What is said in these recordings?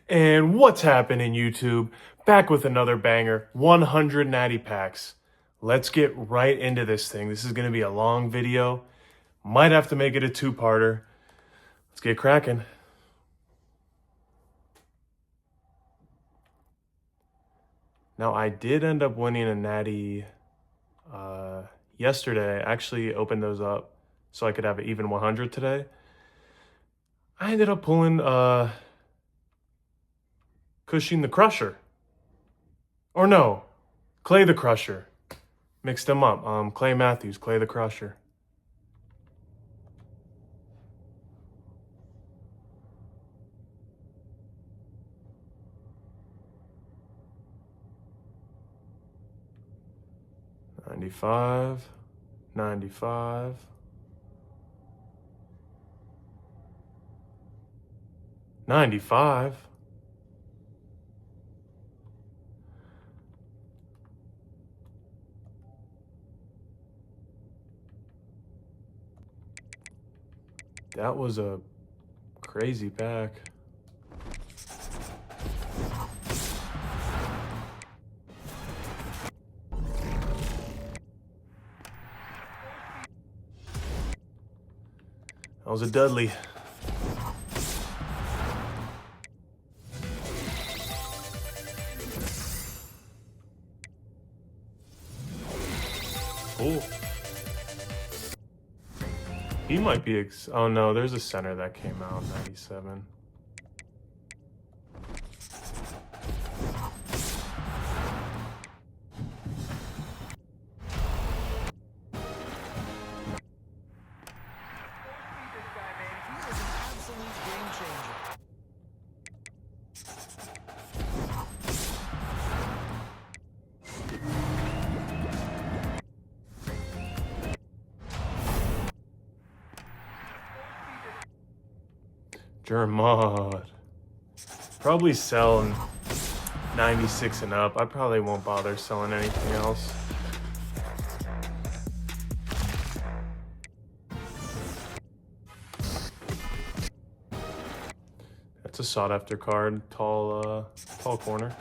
And what's happening, YouTube? Back with another banger, 100 natty packs. Let's get right into this thing. This is going to be a long video. Might have to make it a two-parter. Let's get cracking. Now, I did end up winning a natty yesterday. I actually opened those up so I could have an even 100 today. I ended up pulling Cushing the Crusher. Or no, Clay the Crusher. Mixed them up. Clay Matthews, Clay the Crusher. $95, $95, $95. That was a crazy pack. That was a Dudley. Cool. He might be oh no, there's a center that came out, 97. Germod. Probably selling 96 and up. I probably won't bother selling anything else. That's a sought after card. Tall corner.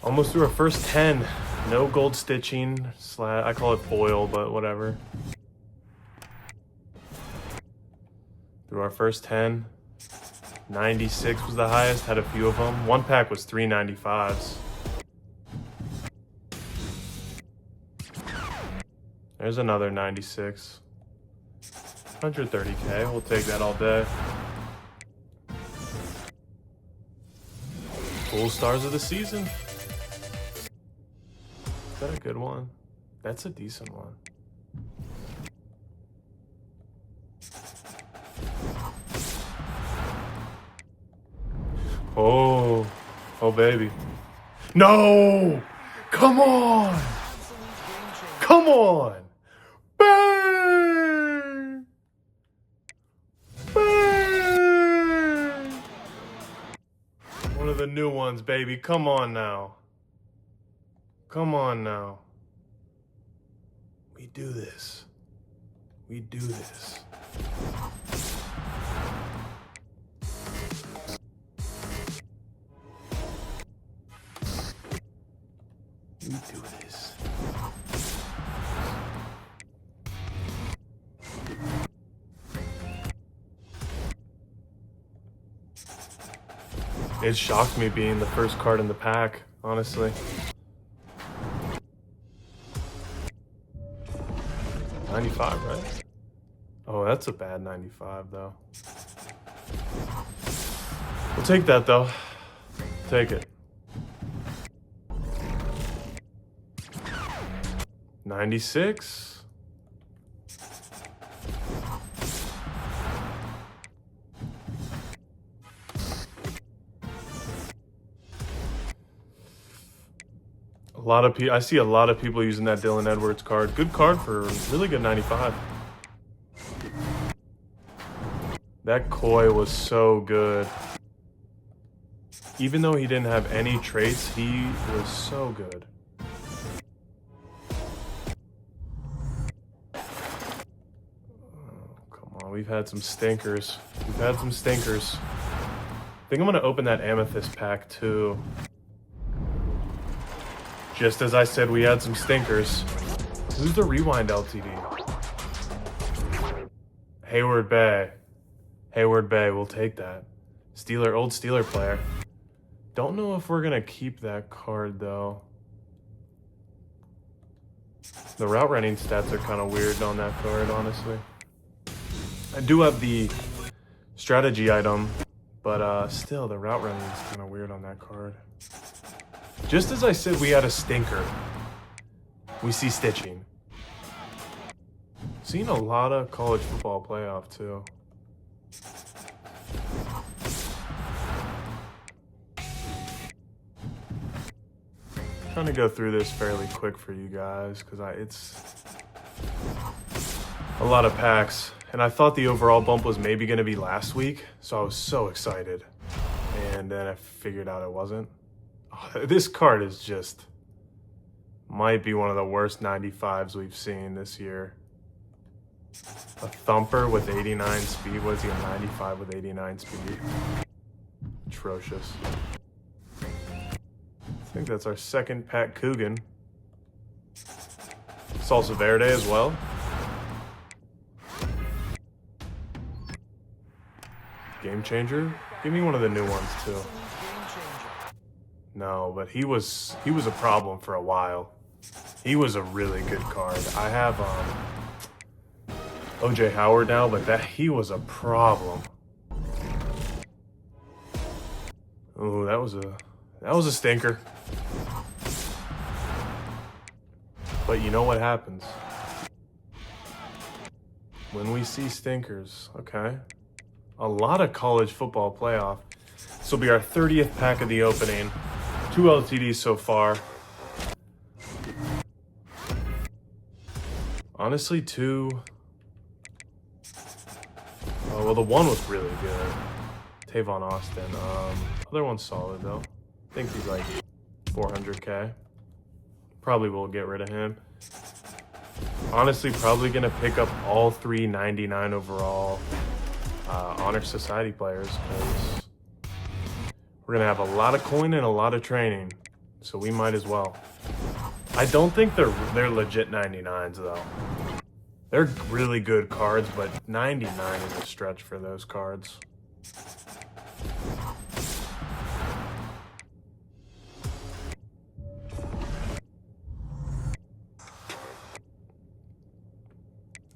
Almost through our first 10. No gold stitching. I call it foil, but whatever. Through our first 10. 96 was the highest. Had a few of them. One pack was 395s. There's another 96. 130K. We'll take that all day. Full stars of the season. Is that a good one? That's a decent one. Oh, oh baby. No! Come on! Come on! Bang! Bang! One of the new ones, baby. Come on now. Come on now. We do this. We do this. We do this. It shocked me being the first card in the pack, honestly. 95, right? Oh, that's a bad 95, though. We'll take that, though. Take it. 96. I see a lot of people using that Dylan Edwards card. Good card for really good 95. That Koi was so good. Even though he didn't have any traits, he was so good. we've had some stinkers. We've had some stinkers. I think I'm going to open that Amethyst pack too. Just as I said, we had some stinkers. Who's the Rewind LTD? Hayward Bay. Hayward Bay, we'll take that. Old Steeler player. Don't know if we're going to keep that card though. The route running stats are kind of weird on that card, honestly. I do have the strategy item, but still, the route running is kind of weird on that card. Just as I said we had a stinker, we see stitching. Seen a lot of college football playoff, too. Trying to go through this fairly quick for you guys because it's a lot of packs, and I thought the overall bump was maybe going to be last week, so I was so excited, and then I figured out it wasn't. Oh, this card is just might be one of the worst 95s we've seen this year. A thumper with 89 speed. Was he a 95 with 89 speed? Atrocious. I think that's our second Pat Coogan. Salsa Verde as well. Game Changer? Give me one of the new ones too. No, but he was a problem for a while. He was a really good card. I have OJ Howard now, but he was a problem. Ooh, that was a stinker. But you know what happens when we see stinkers, okay? A lot of college football playoff. This will be our 30th pack of the opening. 2 LTDs so far. Honestly, 2. Oh, well, the one was really good. Tavon Austin. Other one's solid, though. I think he's like 400K. Probably will get rid of him. Honestly, probably going to pick up all 3 99 overall Honor Society players because we're going to have a lot of coin and a lot of training. So we might as well. I don't think they're legit 99s, though. They're really good cards, but 99 is a stretch for those cards.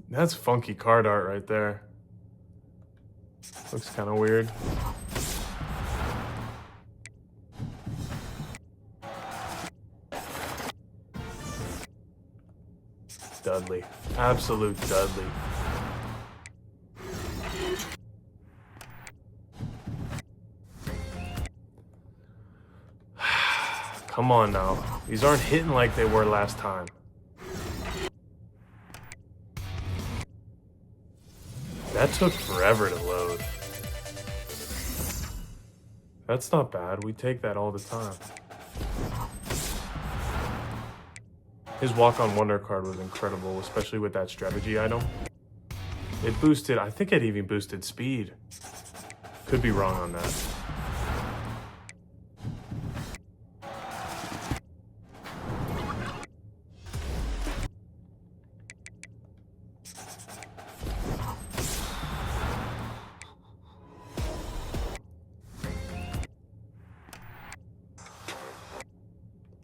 That's funky card art right there. Looks kind of weird. Dudley. Absolute Dudley. Come on now. These aren't hitting like they were last time. That took forever to load. That's not bad. We take that all the time. His walk-on wonder card was incredible, especially with that strategy item. It boosted, I think it even boosted speed. Could be wrong on that.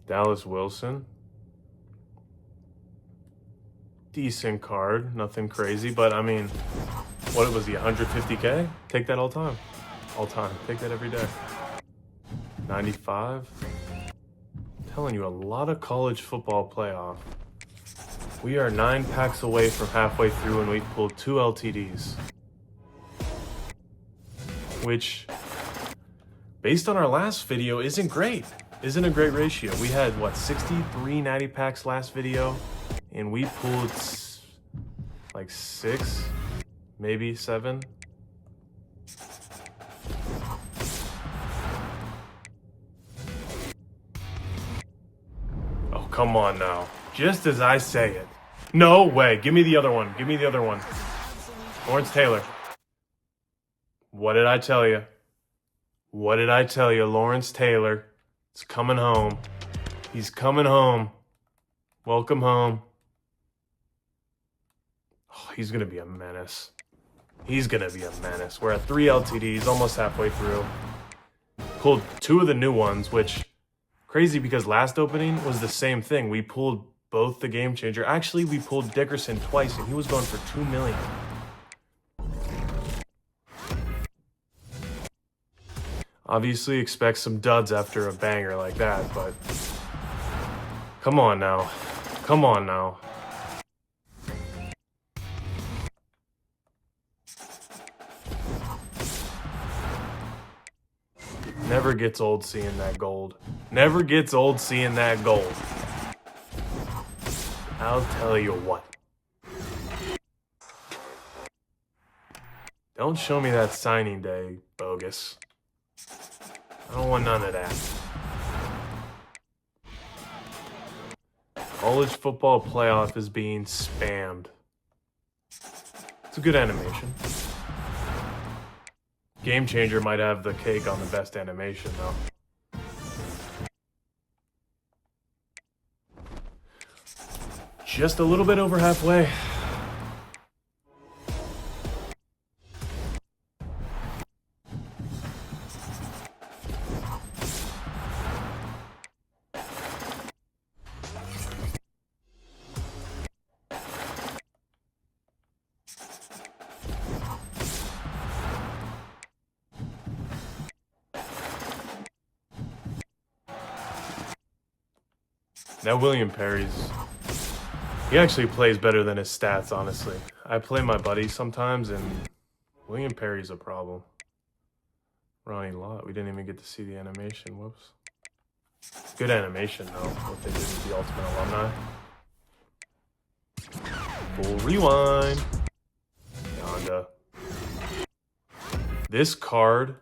Dallas Wilson. Decent card, nothing crazy, but I mean, what was he, 150K? Take that all time. All time, take that every day. 95. I'm telling you, a lot of college football playoff. We are 9 packs away from halfway through and we've pulled 2 LTDs. Which, based on our last video, isn't great. Isn't a great ratio. We had, what, 63 natty packs last video? And we pulled like 6, maybe 7. Oh, come on now. Just as I say it. No way. Give me the other one. Give me the other one. Lawrence Taylor. What did I tell you? What did I tell you? Lawrence Taylor is coming home. He's coming home. Welcome home. Oh, he's going to be a menace. He's going to be a menace. We're at 3 LTDs, almost halfway through. Pulled 2 of the new ones, which crazy because last opening was the same thing. We pulled both the Game Changer. Actually, we pulled Dickerson twice, and he was going for $2 million. Obviously, expect some duds after a banger like that, but come on now. Come on now. Never gets old seeing that gold. Never gets old seeing that gold. I'll tell you what. Don't show me that signing day, bogus. I don't want none of that. College football playoff is being spammed. It's a good animation. Game Changer might have the cake on the best animation, though. Just a little bit over halfway. Now William Perry's, he actually plays better than his stats, honestly. I play my buddies sometimes, and William Perry's a problem. Ronnie Lott, we didn't even get to see the animation, whoops. Good animation, though, what they did with the Ultimate Alumni. Full rewind. Yonda. This card,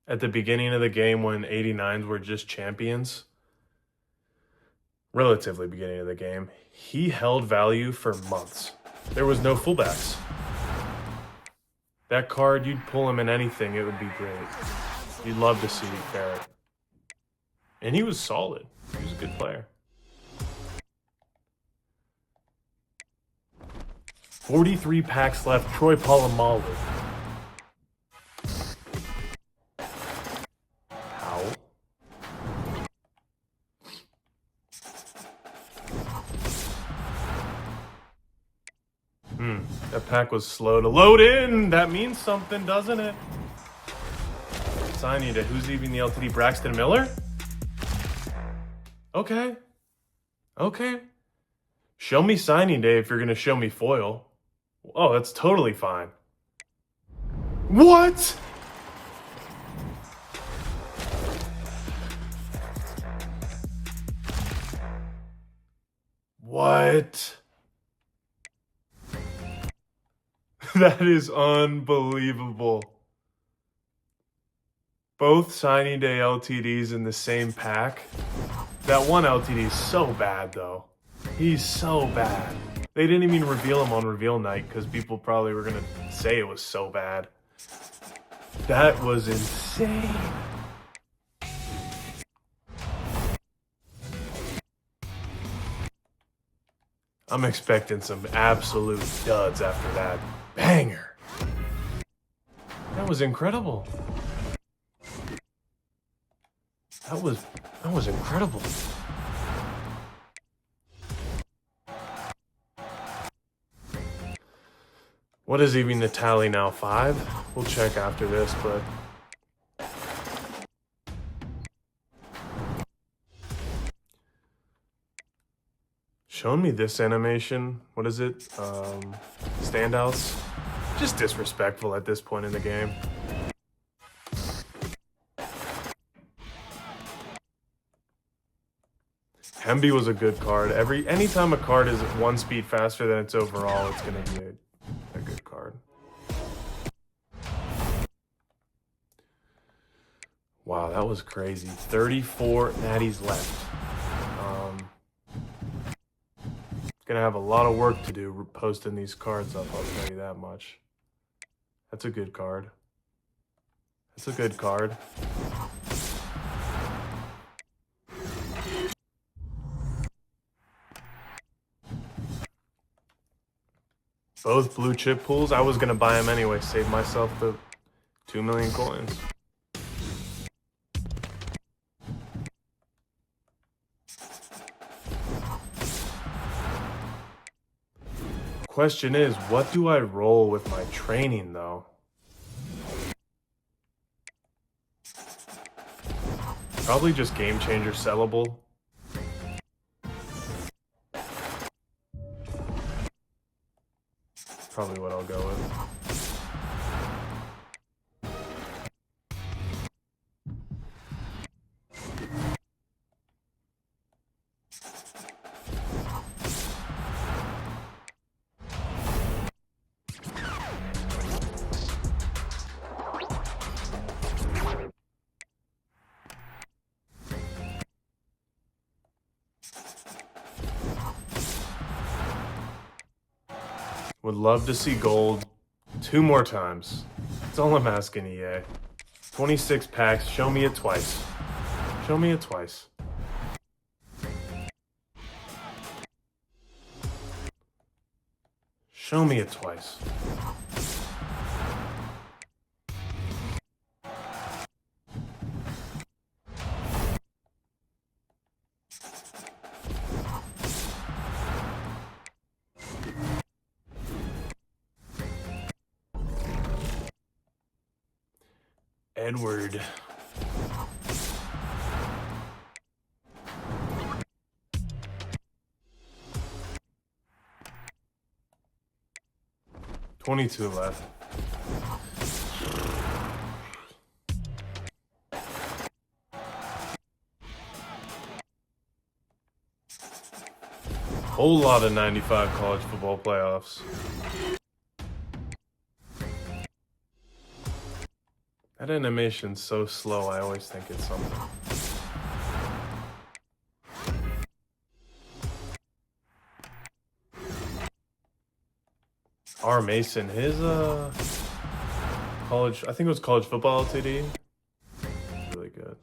at the beginning of the game when 89s were just champions, relatively beginning of the game, he held value for months. There was no fullbacks. That card, you'd pull him in anything, it would be great. You'd love to see Barrett. And he was solid. He was a good player. 43 packs left. Troy Polamalu. That pack was slow to load in. That means something, doesn't it? Signing to who's even the LTD? Braxton Miller? Okay. Okay. Show me signing day if you're going to show me foil. Oh, that's totally fine. What? What? That is unbelievable. Both signing day LTDs in the same pack. That one LTD is so bad, though. He's so bad. They didn't even reveal him on reveal night because people probably were going to say it was so bad. That was insane. I'm expecting some absolute duds after that banger. That was incredible. That was incredible. What is even the tally now? 5? We'll check after this, but showing me this animation. What is it? Standouts. Just disrespectful at this point in the game. Hemby was a good card. Anytime a card is 1 speed faster than its overall, it's going to be a good card. Wow, that was crazy. 34 natties left. Gonna have a lot of work to do posting these cards up, I'll tell you that much. That's a good card. That's a good card. Both blue chip pools. I was gonna buy them anyway. Save myself the 2 million coins. Question is, what do I roll with my training though? Probably just game changer sellable. Probably what I'll go with. Would love to see gold 2 more times. That's all I'm asking, EA. 26 packs, show me it twice. Show me it twice. Show me it twice. Edward. $22 left. Whole lot of 95 college football playoffs. That animation's so slow, I always think it's something. R. Mason, his college, I think it was college football LTD. Really good.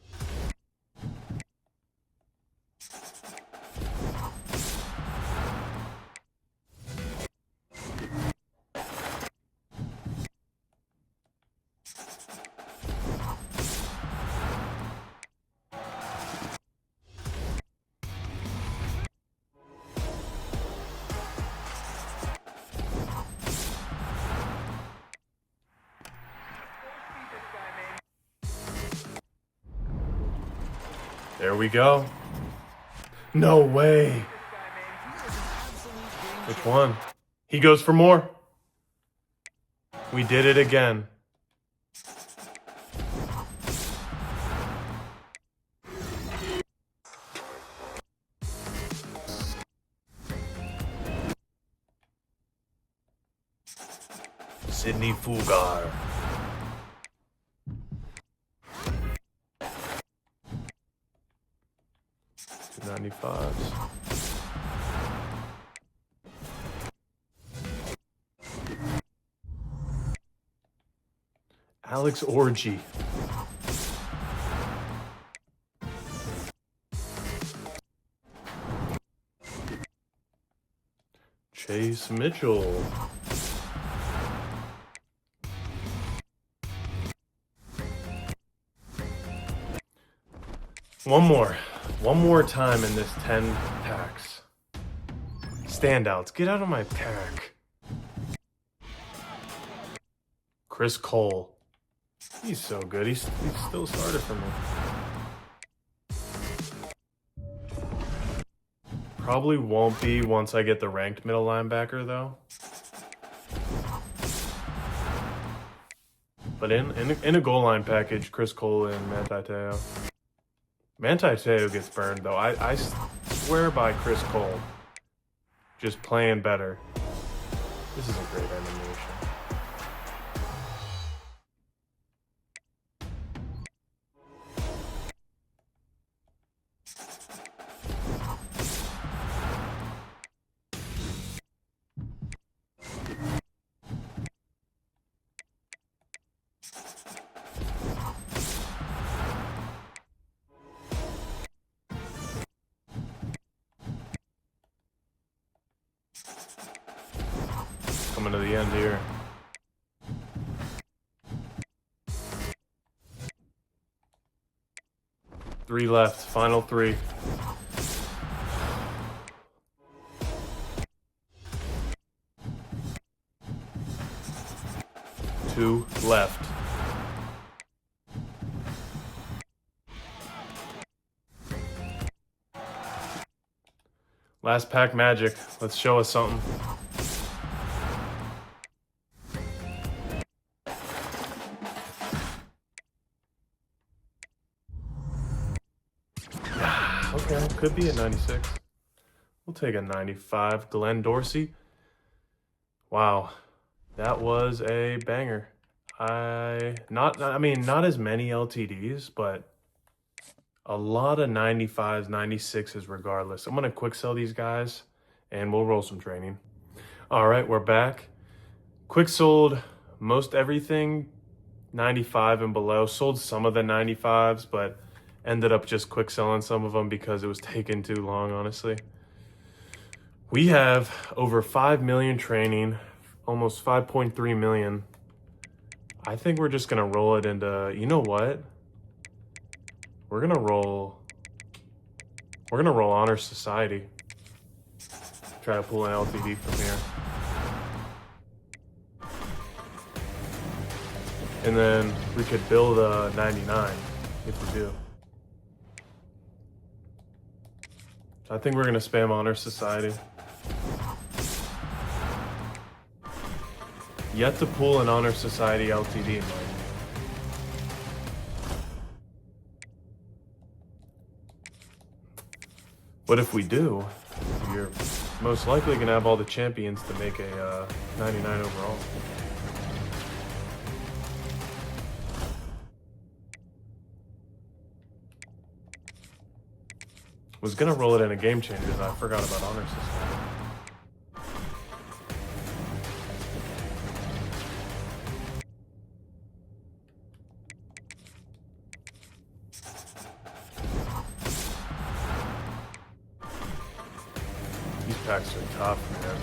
There we go. No way. Which one? He goes for more. We did it again. Sydney Fugar. $295s. Alex Orgy. Chase Mitchell. One more time in this 10 packs. Standouts, get out of my pack. Chris Cole. He's so good. He's still started for me. Probably won't be once I get the ranked middle linebacker, though. But in a goal line package, Chris Cole and Manti Te'o. Manti Te'o gets burned, though. I swear by Chris Cole. Just playing better. This is a great animation. coming to the end here. Three left, final three. Two left. Last pack magic. Let's show us something. Okay, could be a 96. We'll take a 95. Glenn Dorsey. Wow, that was a banger. Not as many LTDs, but a lot of 95s, 96s regardless. I'm gonna quick sell these guys and we'll roll some training. All right, we're back. Quick sold most everything 95 and below. Sold some of the 95s, but ended up just quick selling some of them because it was taking too long, honestly. We have over 5 million training, almost 5.3 million. I think we're just gonna roll it into, you know what? We're gonna roll Honor Society. Try to pull an LTD from here. And then we could build a 99 if we do. I think we're gonna spam Honor Society. Yet to pull an Honor Society LTD, Mike. But if we do, you're most likely gonna have all the champions to make a 99 overall. Was gonna roll it in a Game Changers, I forgot about Honor Society. These packs are tough, man.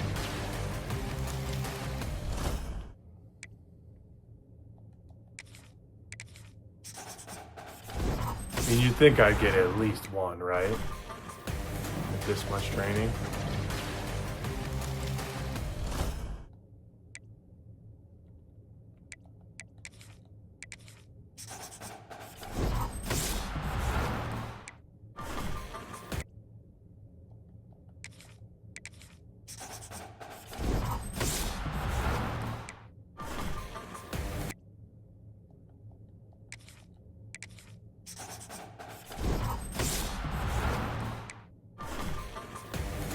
I mean, you'd think I'd get at least one, right? With this much training.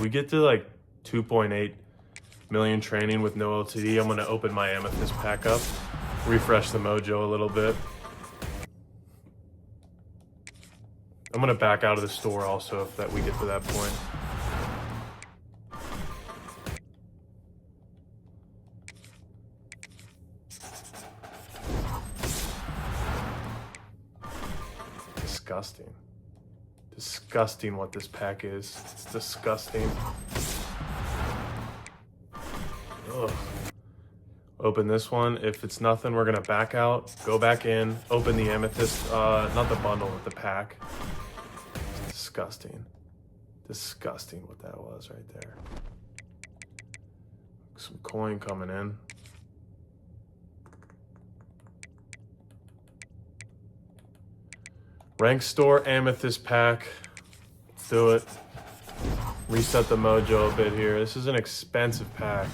We get to like 2.8 million training with no LTD. I'm gonna open my Amethyst pack up, refresh the mojo a little bit. I'm gonna back out of the store also if we get to that point. Disgusting. Disgusting what this pack is. It's disgusting. Ugh. Open this one. If it's nothing, we're gonna back out, go back in, open the Amethyst, not the bundle, but the pack. It's disgusting. Disgusting what that was right there. Some coin coming in. Rank store Amethyst pack. Let's do it. Reset the mojo a bit here. This is an expensive pack.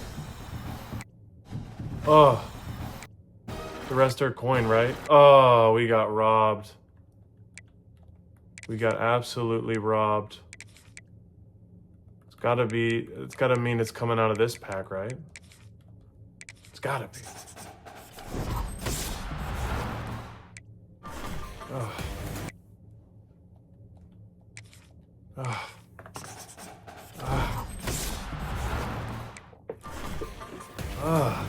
Oh. The rest are coin, right? Oh, we got robbed. We got absolutely robbed. It's gotta mean it's coming out of this pack, right? It's gotta be. Oh. Ah. Ah. Ah.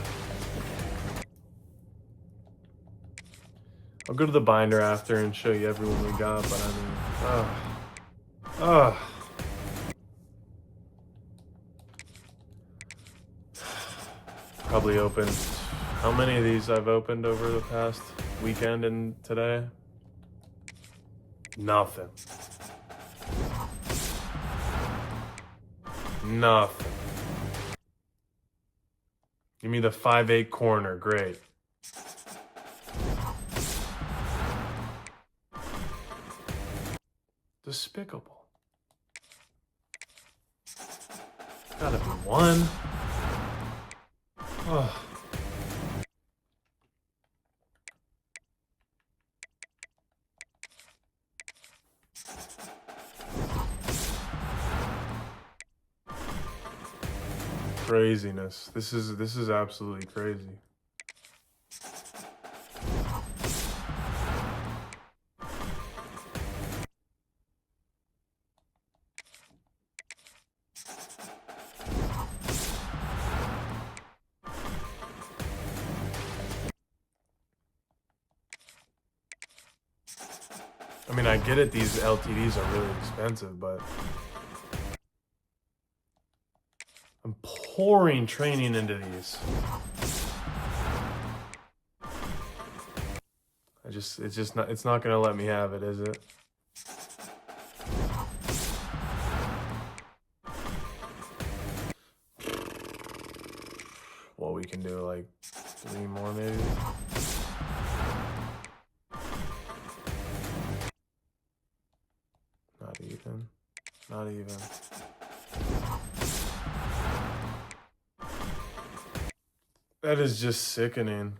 I'll go to the binder after and show you everyone we got, but I mean, Probably opened, how many of these I've opened over the past weekend and today? Nothing. Nothing. Give me the 5/8 corner, great. Despicable. Gotta be one. Oh. Craziness. This is absolutely crazy. I mean, I get it, these LTDs are really expensive, but I'm pouring training into these. It's not gonna let me have it, is it? Well, we can do like 3 more maybe. Not even. Not even. That is just sickening.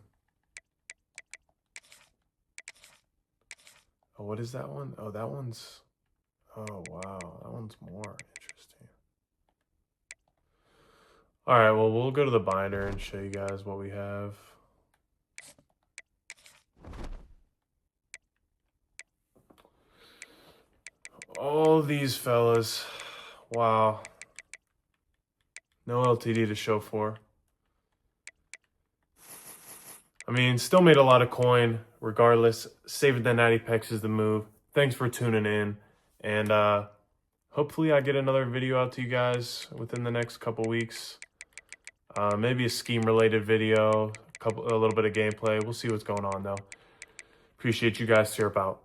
Oh, what is that one? Oh, that one's... Oh, wow. That one's more interesting. All right, well, we'll go to the binder and show you guys what we have. All these fellas. Wow. No LTD to show for. I mean, still made a lot of coin. Regardless, saving the natty packs is the move. Thanks for tuning in. And hopefully I get another video out to you guys within the next couple weeks. Maybe a scheme-related video, a little bit of gameplay. We'll see what's going on, though. Appreciate you guys. Cheer up out.